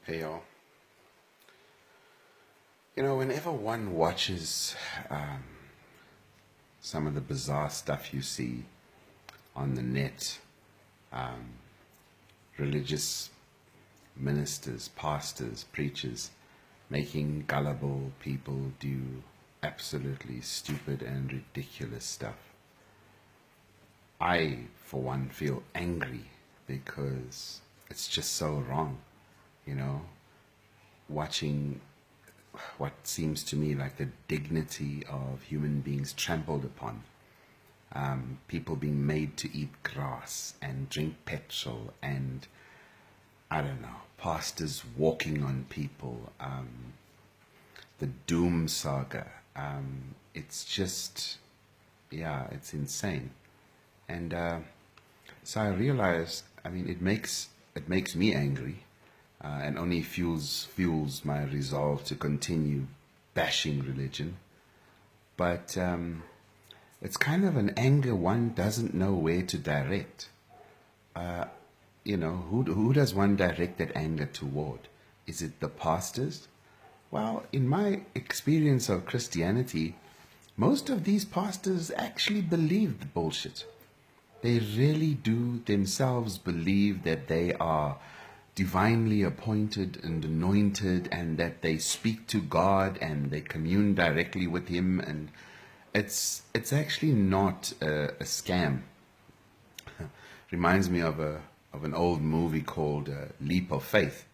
Hey y'all. Whenever one watches some of the bizarre stuff you see on the net, religious ministers, pastors, preachers making gullible people do absolutely stupid and ridiculous stuff, I, for one, feel angry because it's just so wrong, you know, watching what seems to me like the dignity of human beings trampled upon. People being made to eat grass and drink petrol, and I don't know, pastors walking on people, the doom saga. It's just, yeah, it's insane. And so I realized, it makes me angry, and only fuels my resolve to continue bashing religion. But it's kind of an anger one doesn't know where to direct. Who does one direct that anger toward? Is it the pastors? Well, in my experience of Christianity, most of these pastors actually believe the bullshit. They really do themselves believe that they are divinely appointed and anointed, and that they speak to God and they commune directly with Him, and it's actually not a scam. Reminds me of an old movie called Leap of Faith,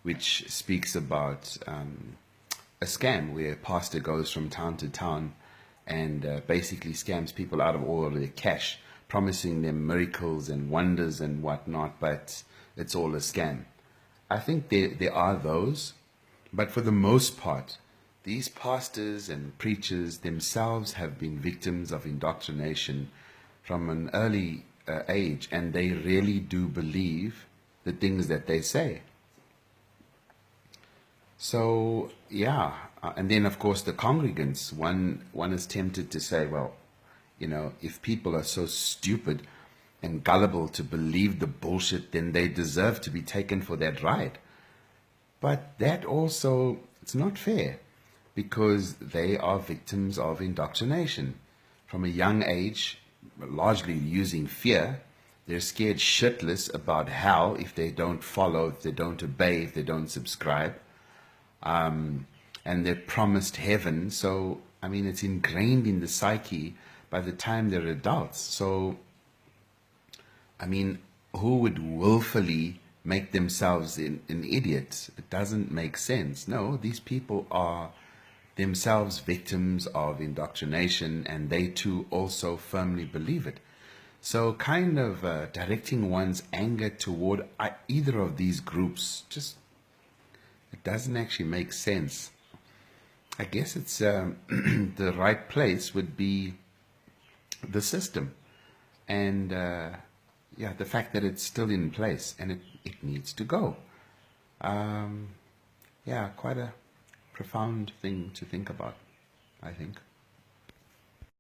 which speaks about a scam where a pastor goes from town to town and basically scams people out of all of their cash, promising them miracles and wonders and whatnot, but it's all a scam. I think there are those, but for the most part, these pastors and preachers themselves have been victims of indoctrination from an early age, and they really do believe the things that they say. So yeah, and then of course the congregants. One is tempted to say, well, if people are so stupid and gullible to believe the bullshit, then they deserve to be taken for that ride. But that also, it's not fair, because they are victims of indoctrination. From a young age, largely using fear, they're scared shitless about hell if they don't follow, if they don't obey, if they don't subscribe. And they're promised heaven. So, it's ingrained in the psyche by the time they're adults. So, who would willfully make themselves an idiot? It doesn't make sense. No, these people are themselves victims of indoctrination, and they too also firmly believe it. So, kind of directing one's anger toward either of these groups, just it doesn't actually make sense. I guess it's the right place would be the system, and yeah, the fact that it's still in place and it needs to go. Yeah, quite a profound thing to think about, I think.